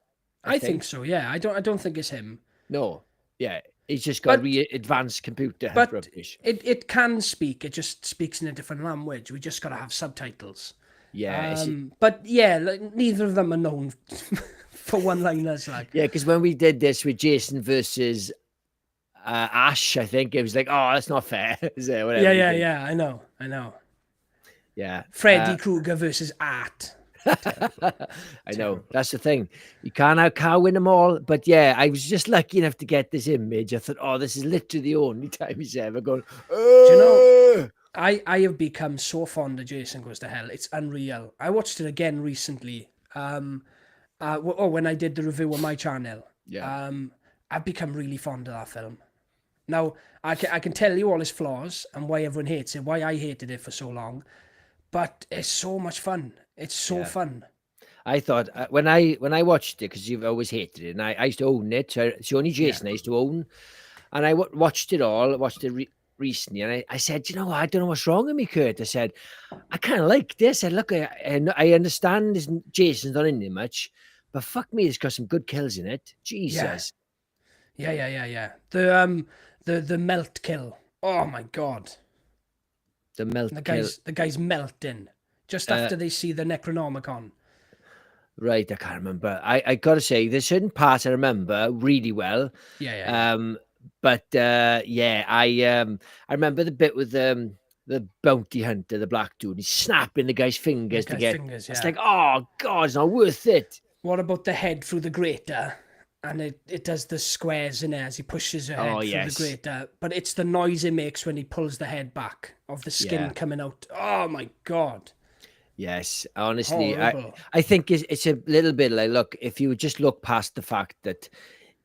I think so. Yeah, I don't think it's him. No. Yeah, he's just got But- advanced computer But rubbish. it can speak. It just speaks in a different language. We just gotta have subtitles. Yeah, But yeah, like, neither of them are known for one-liners. Like, yeah, because when we did this with Jason versus Ash, I think it was like, oh, that's not fair. Is it? Whatever you think. yeah. I know. Yeah. Freddy Krueger versus Art. I know. That's the thing. You can't win them all. But yeah, I was just lucky enough to get this image. I thought, oh, this is literally the only time he's ever gone. Do you know? I have become so fond of Jason Goes to Hell. It's unreal. I watched it again recently. When I did the review on my channel. Yeah. I've become really fond of that film. Now I can tell you all its flaws and why everyone hates it, why I hated it for so long, but it's so much fun. It's so fun. I thought when I watched it, because you've always hated it, and I used to own it. So it's the only Jason I used to own, and I watched it all. Watched it recently, and I said, you know, I don't know what's wrong with me, Kurt. I said, I kind of like this. I said, look, I understand this Jason's not in there much, but fuck me, it's got some good kills in it. Jesus. Yeah. The melt kill. Oh my god. The melt kill. The guy's melting just after they see the Necronomicon. Right, I can't remember. I got to say, there's certain parts I remember really well. Yeah. But I remember the bit with the bounty hunter, the black dude. He's snapping the guy's fingers to get. It's like, oh god, it's not worth it. What about the head through the grater? And it does the squares in there as he pushes her head through the grater. But it's the noise it makes when he pulls the head back of the skin coming out. Oh my god. Yes, honestly, Horrible. I think it's a little bit like, look, if you just look past the fact that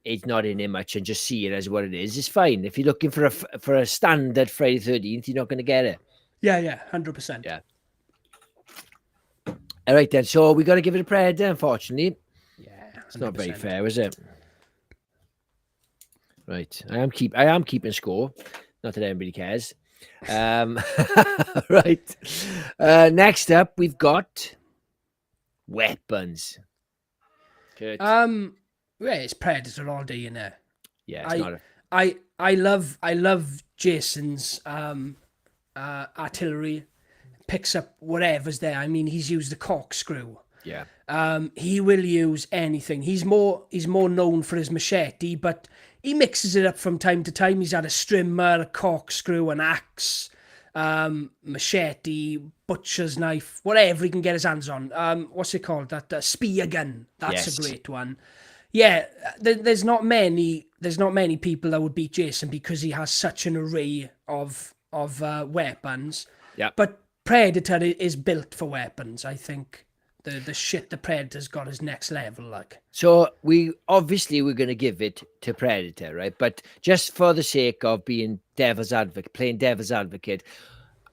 it's not in it much and just see it as what it is, it's fine. If you're looking for a standard Friday 13th, you're not going to get it. Yeah, 100%. Yeah. All right then, so we got to give it a Predator, unfortunately. Yeah, 100%. It's not very fair, is it? Right, I am keeping score. Not that anybody cares. Right. Next up, we've got weapons. Kurt. Yeah, it's Predator all day in there. Yeah, it's not a... I love Jason's artillery. Picks up whatever's there. I mean, he's used the corkscrew. Yeah. He will use anything. He's more known for his machete, but he mixes it up from time to time. He's had a strimmer, a corkscrew, an axe, machete, butcher's knife, whatever he can get his hands on. What's it called? That spear gun. That's a great one. Yeah, there's not many people that would beat Jason because he has such an array of weapons. Yeah. But Predator is built for weapons. I think the shit the Predator's got is next level. Like, so we're going to give it to Predator, right? But just for the sake of being playing devil's advocate,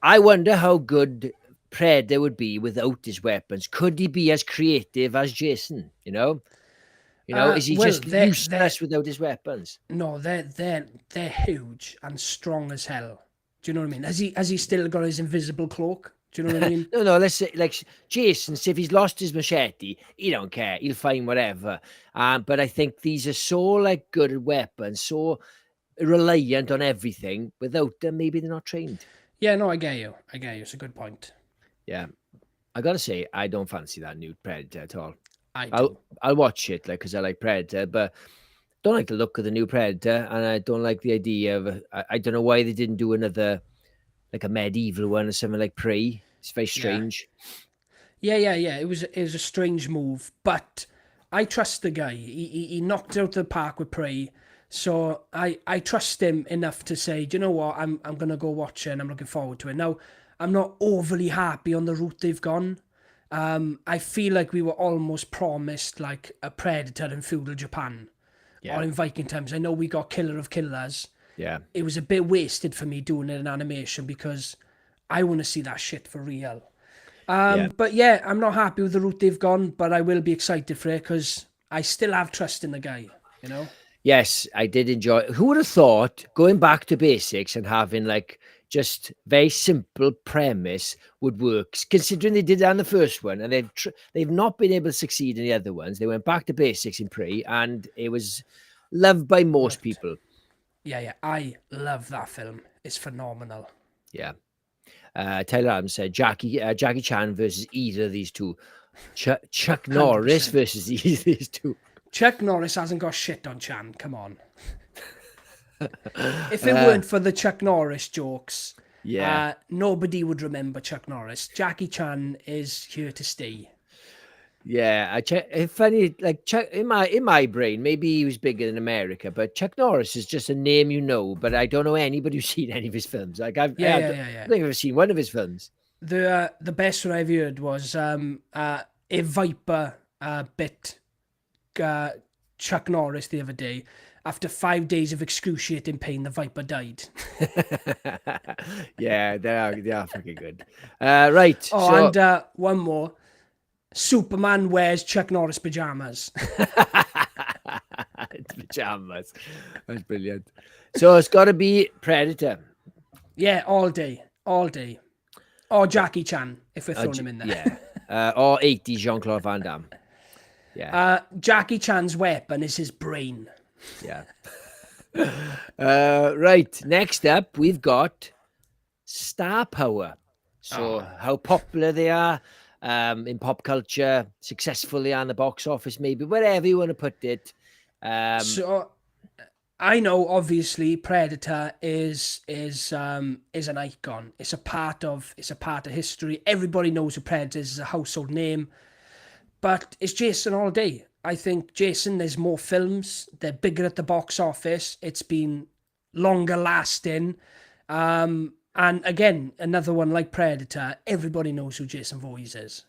I wonder how good Predator would be without his weapons. Could he be as creative as Jason? You know, is he just useless without his weapons? No, they're huge and strong as hell. Do you know what I mean? Has he still got his invisible cloak? Do you know what I mean? No, let's say, like, Jason, if he's lost his machete, he don't care. He'll find whatever. But I think these are so, like, good at weapons, so reliant on everything. Without them, maybe they're not trained. Yeah, no, I get you. It's a good point. Yeah. I gotta say, I don't fancy that new Predator at all. I I'll do. I'll watch it like because I like Predator, but don't like the look of the new Predator, and I don't like the idea of. I don't know why they didn't do another like a medieval one or something like Prey. It's very Yeah. strange. Yeah. It was a strange move, but I trust the guy. He knocked it out of the park with Prey. So I trust him enough to say, do you know what? I'm gonna go watch it and I'm looking forward to it. Now, I'm not overly happy on the route they've gone. I feel like we were almost promised like a Predator in feudal Japan Yeah, or in Viking times. I know we got Killer of Killers. yeah, It was a bit wasted for me doing it in animation because I want to see that shit for real. yeah. But yeah, I'm not happy with the route they've gone, but I will be excited for it because I still have trust in the guy, you know? Yes, I did enjoy. Who would have thought going back to basics and having like just very simple premise would work? Considering they did that in the first one, and they've not been able to succeed in the other ones. They went back to basics in Prey, and it was loved by most Worked. people. Yeah. I love that film. It's phenomenal. Yeah. Tyler Adams said Jackie Chan versus either of these two. Chuck Norris 100%. versus either of these two. Chuck Norris hasn't got shit on Chan. Come on. If it weren't for the Chuck Norris jokes, Yeah. nobody would remember Chuck Norris. Jackie Chan is here to stay. Yeah, it's funny. Like Chuck in my brain, maybe he was bigger in America, but Chuck Norris is just a name you know. But I don't know anybody who's seen any of his films. Like I don't Yeah. think I've ever seen one of his films. The best one I've heard was a viper bit Chuck Norris the other day. After 5 days of excruciating pain, the viper died. Yeah, they are fucking good. Right, Oh, so and one more. Superman wears Chuck Norris pajamas. it's pajamas. That's brilliant. So it's got to be Predator. Yeah, all day. Or Jackie Chan, if we're throwing him in there. Yeah, or 80 Jean-Claude Van Damme. Yeah, Jackie Chan's weapon is his brain. yeah. Right, next up we've got star power. So how popular they are in pop culture, successful they are in the box office, maybe wherever you want to put it. So I know obviously Predator is an icon. It's a part of history. Everybody knows who Predator is. It's a household name. But it's Jason all day. I think Jason, there's more films. They're bigger at the box office. It's been longer lasting. And again, another one like Predator, everybody knows who Jason Voorhees is.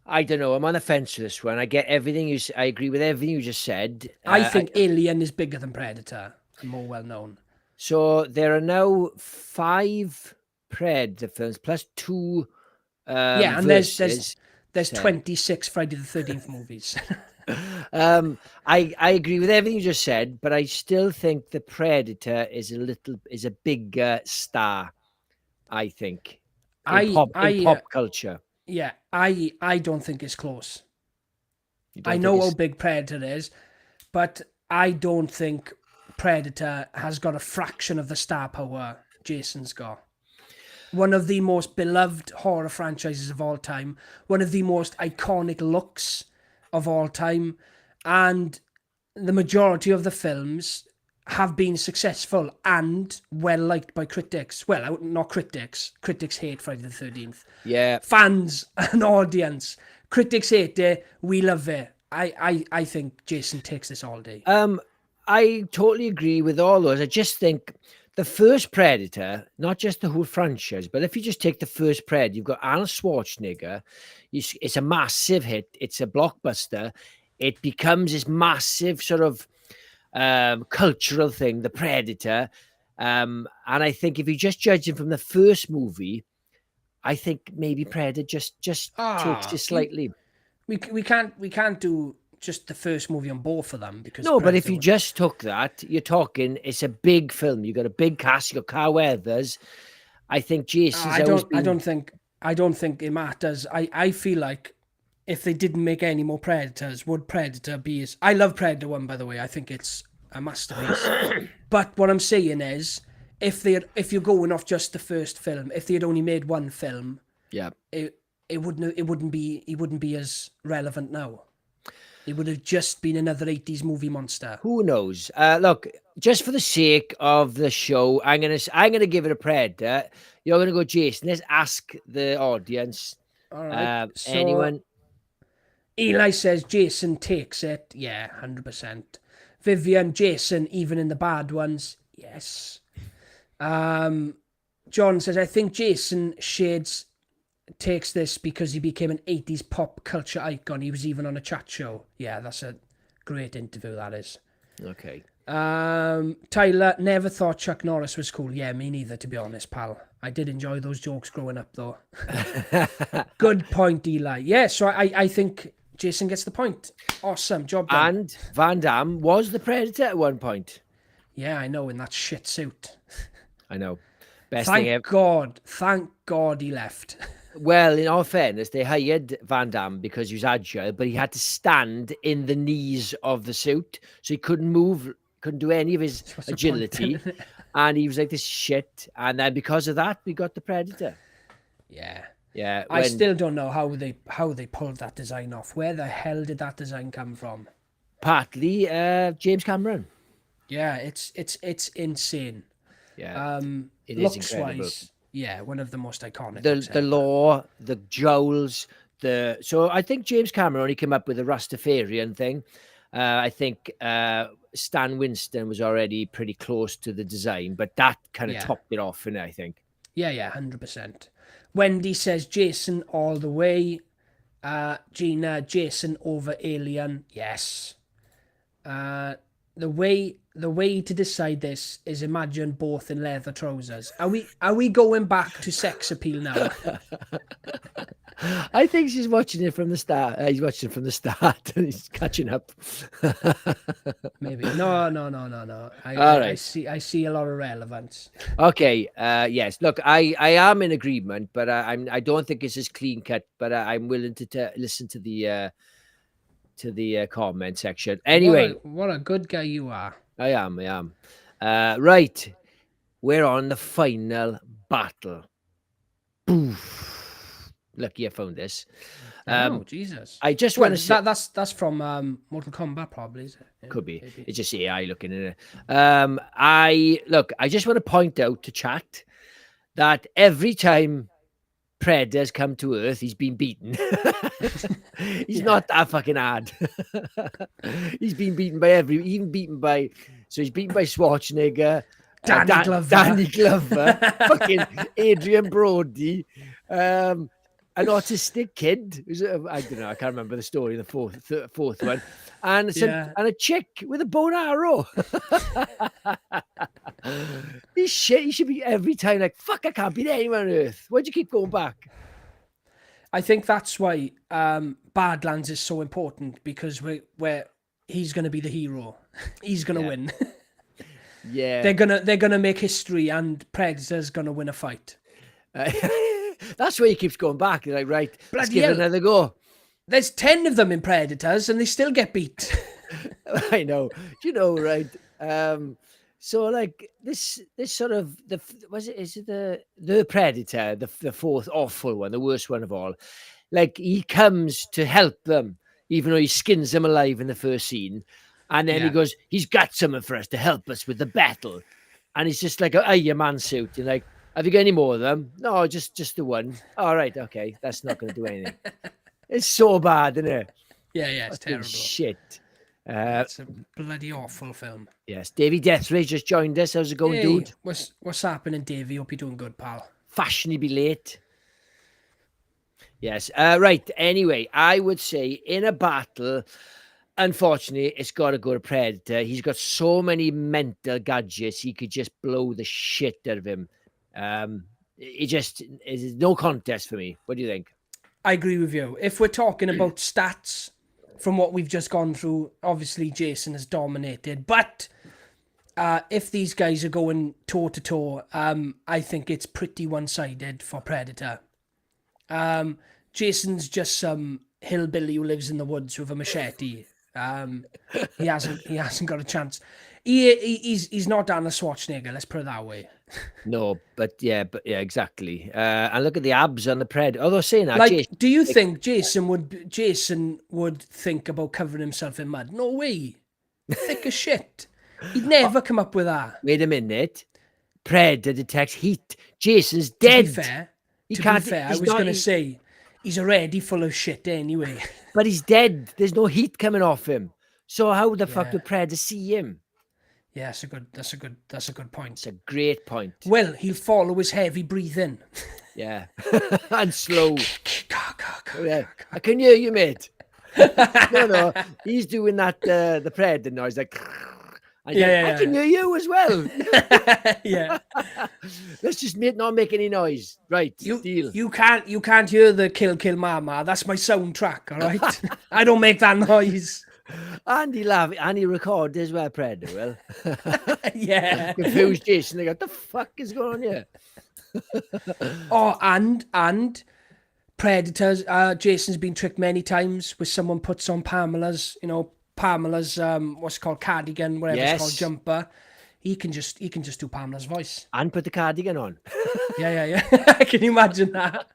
I don't know. I'm on the fence with this one. I get everything you. I agree with everything you just said. I think Alien is bigger than Predator and more well known. So there are now 5 Predator films plus 2. Yeah, and verses. there's 10. 26 Friday the 13th movies. I agree with everything you just said, but I still think the Predator is a bigger star. I think in pop culture. Yeah, I don't think it's close. You don't I think know how it's- big Predator is, but I don't think Predator has got a fraction of the star power Jason's got. One of the most beloved horror franchises of all time, one of the most iconic looks of all time, and the majority of the films have been successful and well liked by critics. Well, not critics. Critics hate Friday the 13th. Yeah, Fans and audience. Critics hate it. We love it. I think Jason takes this all day. I totally agree with all those. I just think the first Predator, not just the whole franchise, but if you just take the first Predator, you've got Arnold Schwarzenegger. It's a massive hit. It's a blockbuster. It becomes this massive sort of cultural thing, the Predator. And I think if you just judge him from the first movie, I think maybe Predator just takes it slightly. We can't do just the first movie on both of them because No, but if Predator you just took that, you're talking. It's a big film. You got a big cast. You got Carl Weathers. I think Jason's always been. I don't think it matters. I feel like if they didn't make any more Predators, would Predator be as... I love Predator 1, by the way. I think it's a masterpiece. But what I'm saying is, if you're going off just the first film, if they had only made one film, Yeah. he wouldn't be as relevant now. It would have just been another 80s movie monster. Who knows? Look, just for the sake of the show, I'm gonna give it a Predator. You're gonna go Jason. Let's ask the audience. All right. So Anyone? Eli says Jason takes it. Yeah, 100%. Vivian, Jason, even in the bad ones. Yes. John says, I think Jason Shades takes this because he became an 80s pop culture icon. He was even on a chat show. Yeah, that's a great interview, that is. Okay. Tyler, never thought Chuck Norris was cool. Yeah, me neither, to be honest, pal. I did enjoy those jokes growing up, though. Good point, Eli. Yeah, so I think Jason gets the point. Awesome, job done. And Van Damme was the Predator at one point. Yeah, I know, in that shit suit. I know. Best thing ever. Thank God he left. Well, in all fairness, they hired Van Damme because he was agile, but he had to stand in the knees of the suit, so he couldn't move, couldn't do any of his agility, and he was like this shit. And then because of that, we got the Predator. Yeah. Yeah. I still don't know how they pulled that design off. Where the hell did that design come from? Partly James Cameron. Yeah, it's insane. Yeah. It is looks incredible. wise, yeah, one of the most iconic. The law, the jowls, so I think James Cameron only came up with the Rastafarian thing. I think Stan Winston was already pretty close to the design, but that kind of topped it off, and I think. Yeah, 100%. Wendy says Jason all the way. Gina, Jason over Alien. Yes. The way to decide this is imagine both in leather trousers. Are we going back to sex appeal now? I think she's watching it from the start. He's watching it from the start and he's catching up. Maybe. No. All right. I see a lot of relevance. Okay. Yes. Look, I am in agreement, but I don't think it's as clean cut. But I'm willing to listen to the comment section. Anyway, what a good guy you are. I am. Right. We're on the final battle. Poof. Lucky I found this. Oh, Jesus. I just want to say... That's from Mortal Kombat, probably, is it? Yeah, could be. Maybe. It's just AI looking in it. I just want to point out to chat that every time Predator's come to Earth, he's been beaten. He's not that fucking hard. He's been beaten by he's beaten by Schwarzenegger, Danny Glover, fucking Adrian Brody, an autistic kid. I don't know. I can't remember the story. The fourth one, and a chick with a bow and arrow. He's shit. He should be every time like, fuck, I can't beat anyone on Earth. Why'd you keep going back? I think that's why Badlands is so important, because we're he's going to be the hero. He's going to win. Yeah, they're gonna make history, and Predator's going to win a fight. That's why he keeps going back. He's like, right, let's give it another go. There's 10 of them in Predators, and they still get beat. I know. Do you know, right? So like this sort of the Predator, the fourth awful one, the worst one of all. Like, he comes to help them, even though he skins them alive in the first scene, and then he goes, he's got something for us to help us with the battle, and he's just like, oh, your man suit. You're like, have you got any more of them? No, just the one. All right, okay, that's not going to do anything. It's so bad, isn't it? Yeah, it's terrible. Shit. It's a bloody awful film. Yes, Davey Deathray just joined us. How's it going, dude? What's happening, Davey? Hope you're doing good, pal. Fashionably late. Yes. Right. Anyway, I would say in a battle, unfortunately, it's got to go to Predator. He's got so many mental gadgets. He could just blow the shit out of him. It just is no contest for me. What do you think? I agree with you. If we're talking about stats, from what we've just gone through, obviously Jason has dominated. But if these guys are going toe-to-toe, I think it's pretty one-sided for Predator. Jason's just some hillbilly who lives in the woods with a machete. He hasn't got a chance. He's not Arnold Schwarzenegger, let's put it that way. No, but yeah, exactly. And look at the abs on the Predator. Although saying that, Like, Jason, do you think Jason would think about covering himself in mud? No way. Thick as shit. He'd never come up with that. wait a minute. Predator detects heat. Jason's To be dead. fair, He can't. I He's was not. gonna say he's already full of shit anyway. But he's dead. There's no heat coming off him. So how the fuck Yeah. would Predator see him? Yeah, that's a good point. It's a great point. Well, he'll follow his heavy breathing. Yeah, and slow. Yeah, I can hear you, mate. No, he's doing that the Predator noise like. I can hear you as well. Yeah. Let's just not make any noise. Right, deal. You can't hear the Kill Mama. That's my soundtrack, all right? I don't make that noise. And he laugh and he record as well, Predator. Well, Yeah. confused Jason. They go, what the fuck is going on here? Oh, and Predators. Jason's been tricked many times with someone puts on Pamela's what's it called, cardigan, whatever it's called, Yes. jumper. He can just do Pamela's voice. And put the cardigan on. Yeah. Can you imagine that?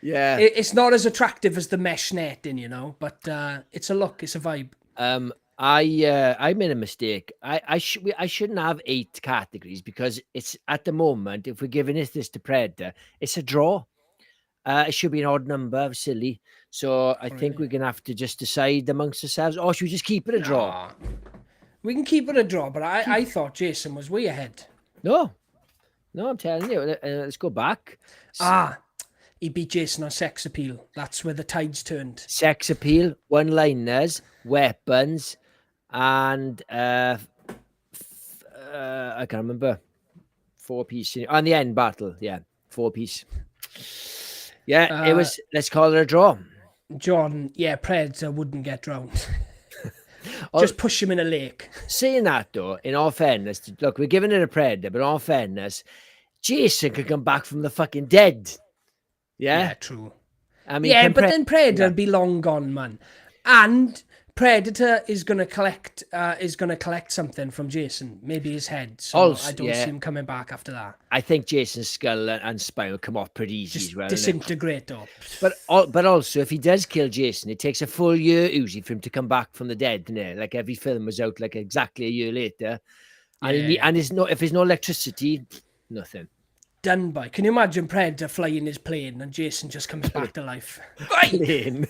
Yeah. It's not as attractive as the mesh netting, but it's a look, it's a vibe. I made a mistake. I shouldn't have 8 categories because it's at the moment, if we're giving this to Predator, it's a draw. It should be an odd number, silly. So I think we're gonna have to just decide amongst ourselves, or should we just keep it a draw? We can keep it a draw, but I thought Jason was way ahead. No, I'm telling you. Let's go back. He beat Jason on sex appeal. That's where the tides turned. Sex appeal, one-liners, weapons, and I can't remember. 4-piece on the end battle. Yeah, 4-piece. Yeah, it was. Let's call it a draw. John, Predator wouldn't get drowned. Just push him in a lake. Saying that though, in all fairness, look, we're giving it a Predator, but in all fairness, Jason could come back from the fucking dead. Yeah, True. I mean, but then Predator'd be long gone, man. And Predator is gonna collect something from Jason, maybe his head. So Also, I don't see him coming back after that. I think Jason's skull and spine will come off pretty easy Just as well. disintegrate up. But also, if he does kill Jason, it takes a full year usually for him to come back from the dead. Innit? Like every film was out like exactly a year later, and if there's no electricity, nothing. Done by. Can you imagine Predator flying his plane and Jason just comes back to life? Plane.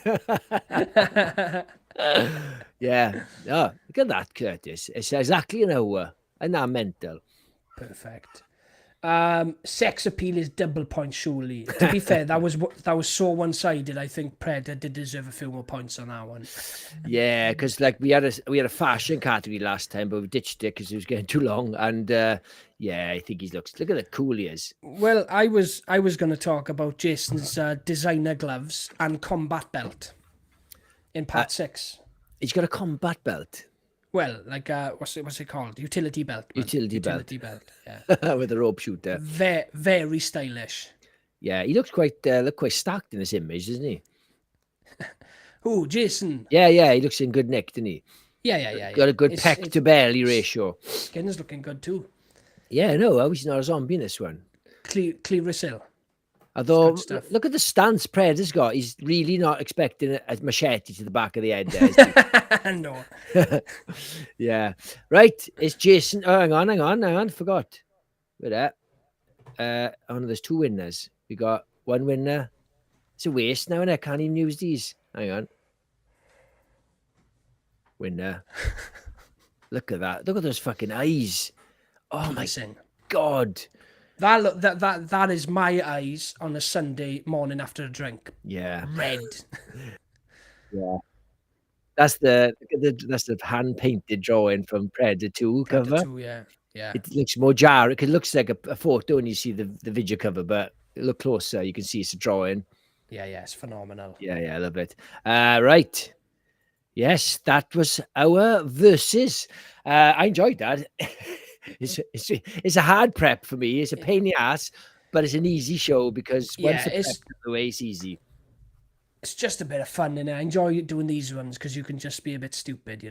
Yeah. Oh, look at that, Curtis. It's exactly an hour. And that mental. Perfect. Sex appeal is double points, surely. To be fair, that was so one-sided. I think Predator did deserve a few more points on that one. Yeah, because like we had a fashion category last time, but we ditched it because it was getting too long. And I think look at the cool he is. Well, I was going to talk about Jason's designer gloves and combat belt in part 6. He's got a combat belt. Well, like what's it called? Utility belt. Man. Utility belt. Yeah. With a rope shooter. Very stylish. Yeah, he looks quite stacked in this image, doesn't he? Who, Jason? Yeah, he looks in good nick, doesn't he? Yeah. Got a good pec to belly ratio. Skin's looking good too. Yeah, no, he's not a zombie in this one. Clear as hill. Although, look at the stance Predator's got. He's really not expecting a machete to the back of the head there, is he? No. Yeah. Right, it's Jason. Oh, hang on. Forgot. Wait there. There's 2 winners. We got 1 winner. It's a waste now, and I can't even use these. Hang on. Winner. Look at that. Look at those fucking eyes. Oh my God. That is my eyes on a Sunday morning after a drink. Yeah. Red. Yeah. That's the hand painted drawing from Predator 2 cover. Predator 2, yeah. It looks more jarring. It looks like a photo when you see the video cover, but look closer, you can see it's a drawing. Yeah, it's phenomenal. Yeah, I love it. Right. Yes, that was our versus. I enjoyed that. It's a hard prep for me. It's a pain in the ass, but it's an easy show because once it's the way, it's easy. It's just a bit of fun, and I enjoy doing these ones because you can just be a bit stupid,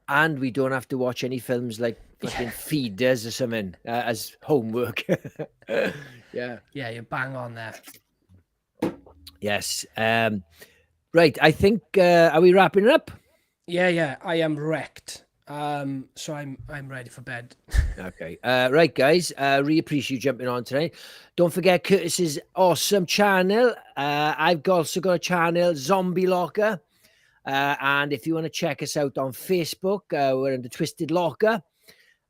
And we don't have to watch any films like fucking feeders or something as homework. Yeah. Yeah, you bang on there. Yes. Right. I think, are we wrapping it up? Yeah, I am wrecked. So I'm ready for bed. Okay. Right, guys. Really appreciate you jumping on tonight. Don't forget Curtis's awesome channel. I've also got a channel, Zombie Locker. And if you want to check us out on Facebook, we're under Twisted Locker.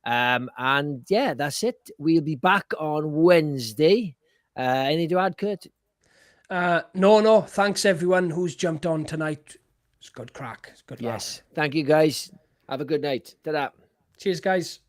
And yeah, that's it. We'll be back on Wednesday. Anything to add, Kurt? No. Thanks everyone who's jumped on tonight. It's good crack. It's good laugh. Yes. Thank you, guys. Have a good night. Ta-da. Cheers, guys.